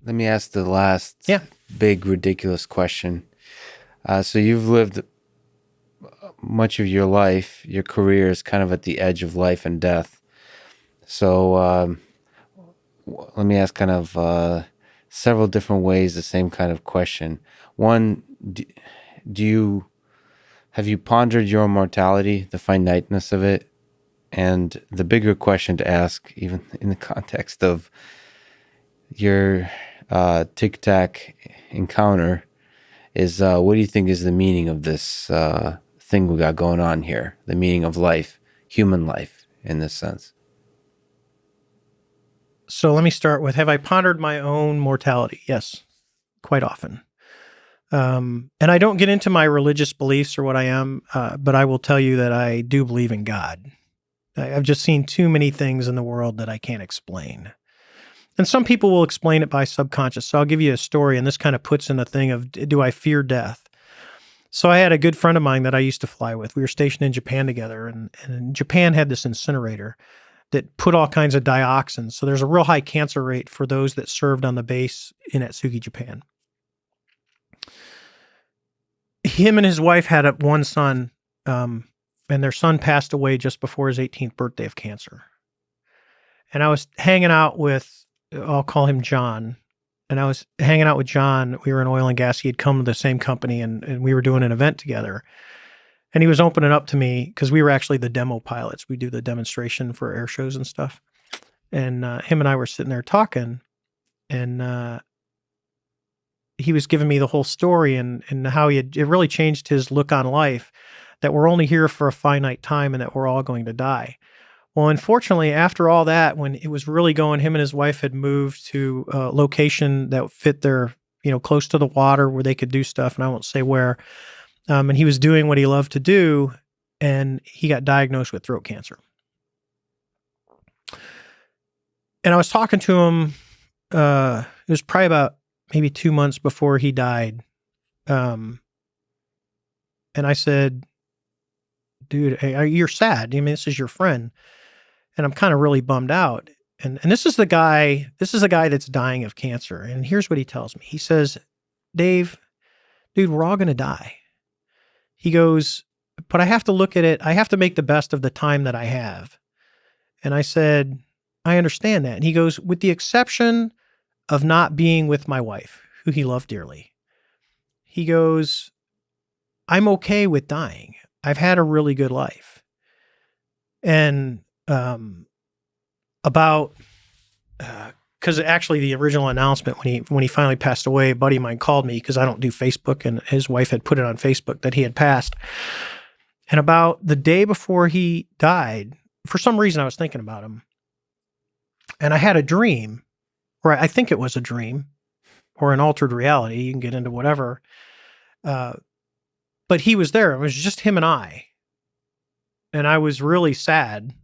let me ask the last Yeah. big, ridiculous question. So you've lived much of your life, your career is kind of at the edge of life and death. So let me ask kind of several different ways the same kind of question. One, have you pondered your mortality, the finiteness of it? And the bigger question to ask, even in the context of your Tic Tac encounter, is what do you think is the meaning of this thing we got going on here? The meaning of life, human life, in this sense. So let me start with, have I pondered my own mortality? Yes, quite often. And I don't get into my religious beliefs or what I am, but I will tell you that I do believe in God. I've just seen too many things in the world that I can't explain. And some people will explain it by subconscious. So I'll give you a story, and this kind of puts in the thing of, do I fear death? So I had a good friend of mine that I used to fly with. We were stationed in Japan together, and Japan had this incinerator that put all kinds of dioxins. So there's a real high cancer rate for those that served on the base in Atsugi, Japan. Him and his wife had one son, and their son passed away just before his 18th birthday of cancer. And I was hanging out with, I'll call him John, and I was hanging out with John. We were in oil and gas. He had come to the same company, and we were doing an event together. And he was opening up to me because we were actually the demo pilots. We do the demonstration for air shows and stuff. And him and I were sitting there talking, and he was giving me the whole story and how it really changed his look on life, that we're only here for a finite time and that we're all going to die. Well, unfortunately, after all that, when it was really going, him and his wife had moved to a location that fit their, close to the water where they could do stuff, and I won't say where. And he was doing what he loved to do, and he got diagnosed with throat cancer. And I was talking to him, it was probably about maybe 2 months before he died. And I said, dude, hey, you're sad. I mean, this is your friend. And I'm kind of really bummed out. And this is the guy that's dying of cancer. And here's what he tells me. He says, Dave, dude, we're all going to die. He goes, but I have to look at it. I have to make the best of the time that I have. And I said, I understand that. And he goes, with the exception of not being with my wife, who he loved dearly, he goes, I'm okay with dying. I've had a really good life. And because actually the original announcement when he finally passed away, a buddy of mine called me because I don't do Facebook, and his wife had put it on Facebook that he had passed. And about the day before he died, for some reason I was thinking about him, and I had a dream, or I think it was a dream or an altered reality. You can get into whatever. But he was there. It was just him and I. And I was really sad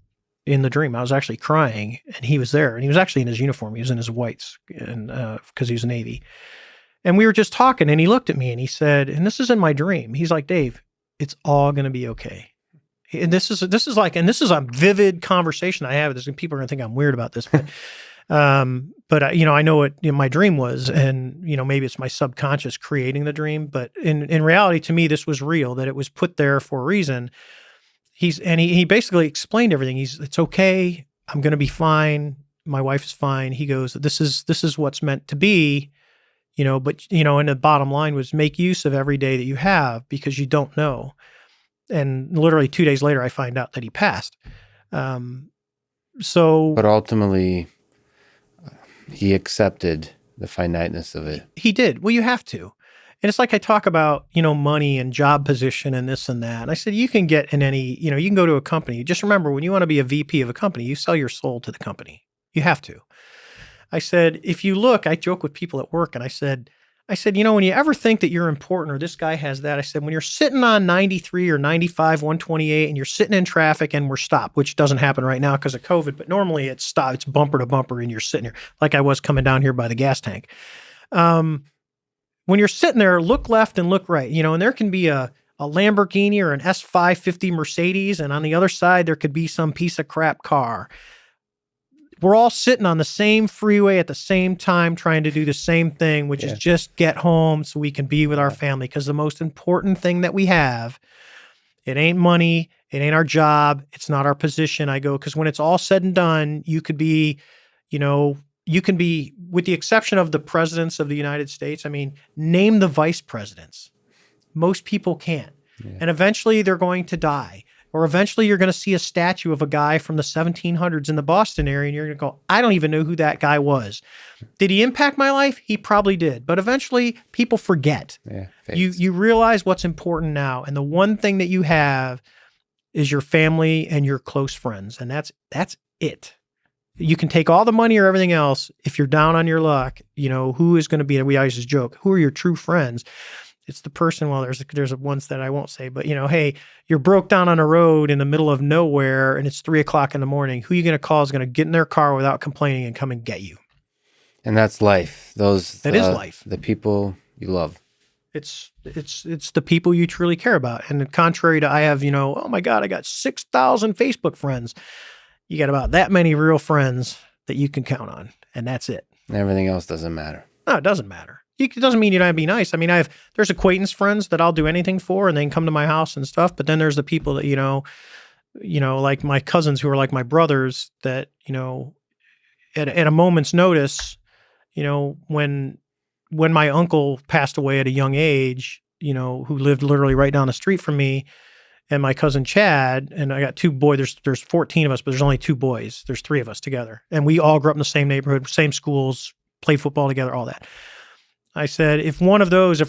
in the dream. I was actually crying, and he was there, and he was actually in his uniform. He was in his whites, and because he was Navy. And we were just talking, and he looked at me and he said, and this is in my dream. He's like, Dave, it's all going to be okay. And this is a vivid conversation I have. People are going to think I'm weird about this, but I know what my dream was, and maybe it's my subconscious creating the dream. But in reality, to me, this was real. That it was put there for a reason. He basically explained everything. It's okay. I'm going to be fine. My wife is fine. He goes, this is what's meant to be, but and the bottom line was make use of every day that you have, because you don't know. And literally 2 days later, I find out that he passed. But ultimately, he accepted the finiteness of it. He did. Well, you have to. And it's like I talk about, money and job position and this and that. And I said, you can get in any, you can go to a company. Just remember, when you want to be a VP of a company, you sell your soul to the company. You have to. I said, if you look, I joke with people at work, and I said, when you ever think that you're important or this guy has that, I said, when you're sitting on 93 or 95, 128, and you're sitting in traffic and we're stopped, which doesn't happen right now because of COVID, but normally it's stopped, it's bumper to bumper, and you're sitting here like I was coming down here by the gas tank. When you're sitting there, look left and look right, and there can be a Lamborghini or an S550 Mercedes, and on the other side, there could be some piece of crap car. we're all sitting on the same freeway at the same time trying to do the same thing, which is just get home so we can be with our family. Because the most important thing that we have, it ain't money, it ain't our job, it's not our position. I go, because when it's all said and done, you could be, you can be, with the exception of the presidents of the United States, I mean, name the vice presidents. Most people can't. Yeah. And eventually they're going to die. Or eventually you're going to see a statue of a guy from the 1700s in the Boston area, and you're going to go, I don't even know who that guy was. Did he impact my life? He probably did. But eventually people forget. Yeah, you realize what's important now. And the one thing that you have is your family and your close friends. And that's it. You can take all the money or everything else. If you're down on your luck, who is going to be there? We always just joke, who are your true friends? It's the person, well, there's ones that I won't say, but hey, you're broke down on a road in the middle of nowhere and it's 3:00 in the morning. Who are you going to call is going to get in their car without complaining and come and get you? And that's life. That is life. The people you love. It's the people you truly care about. And contrary to, I have, oh my God, I got 6,000 Facebook friends. You got about that many real friends that you can count on. And that's it. Everything else doesn't matter. No, it doesn't matter. It doesn't mean you don't be nice. I mean, there's acquaintance friends that I'll do anything for and they can come to my house and stuff. But then there's the people that, like my cousins who are like my brothers that, at a moment's notice, when my uncle passed away at a young age, who lived literally right down the street from me, and my cousin Chad, and I got 2 boys, there's 14 of us, but there's only 2 boys. There's 3 of us together. And we all grew up in the same neighborhood, same schools, played football together, all that. I said, if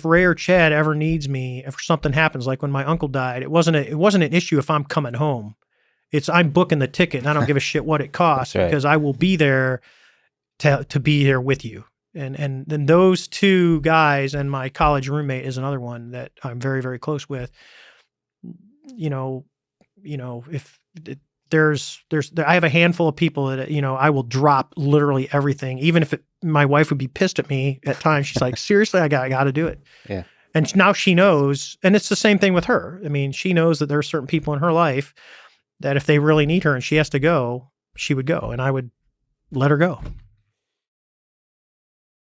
Ray or Chad ever needs me, if something happens, like when my uncle died, it wasn't an issue if I'm coming home. I'm booking the ticket and I don't give a shit what it costs because I will be there to be there with you. And then those 2 guys, and my college roommate is another one that I'm very, very close with. If I have a handful of people that, I will drop literally everything, even if my wife would be pissed at me at times. She's like, seriously, I got to do it. Yeah. And now she knows, and it's the same thing with her. I mean, she knows that there are certain people in her life that if they really need her and she has to go, she would go, and I would let her go.